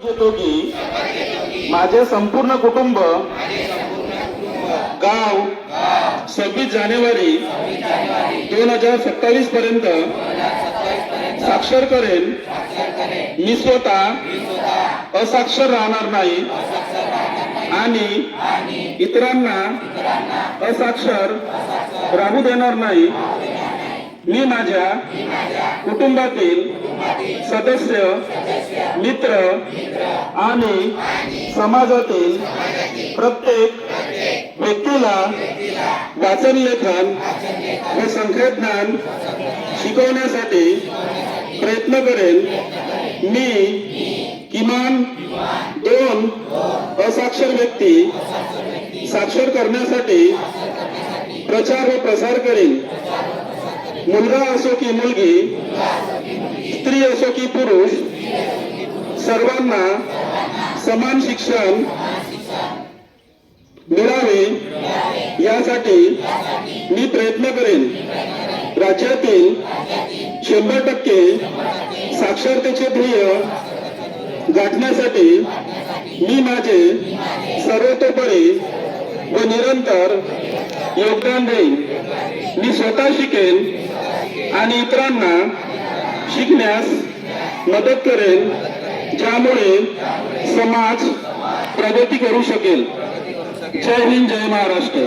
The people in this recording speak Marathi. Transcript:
घेतो की माझे संपूर्ण कुटुंब गाव 26 जानेवारी 2027 पर्यंत साक्षर करेन। मी स्वतः असाक्षर राहणार नाही आणि इतरांना असाक्षर राहू देणार नाही। मी माझ्या कुटुंबातील सदस्य, मित्र आणि समाजातील प्रत्येक व्यक्तीला वाचन, लेखन व संख्याज्ञान शिकवण्यासाठी प्रयत्न करेन। मी किमान 2 असाक्षर व्यक्ती साक्षर करण्यासाठी प्रचार व प्रसार करेन। मुलगा असो की मुलगी, स्त्री असो की पुरुष, सर्वांना समान शिक्षण मिळावे यासाठी मी प्रयत्न करेन। राज्यातील 100% साक्षरतेचे ध्येय गाठण्यासाठी मी माझे सर्वतोपरी व निरंतर योगदान देईन। मी स्वतः शिकेन आणि इतरांना शिकण्यास मदत करेन, ज्यामुळे समाज प्रगती करू शकेल। जय हिंद, जय महाराष्ट्र।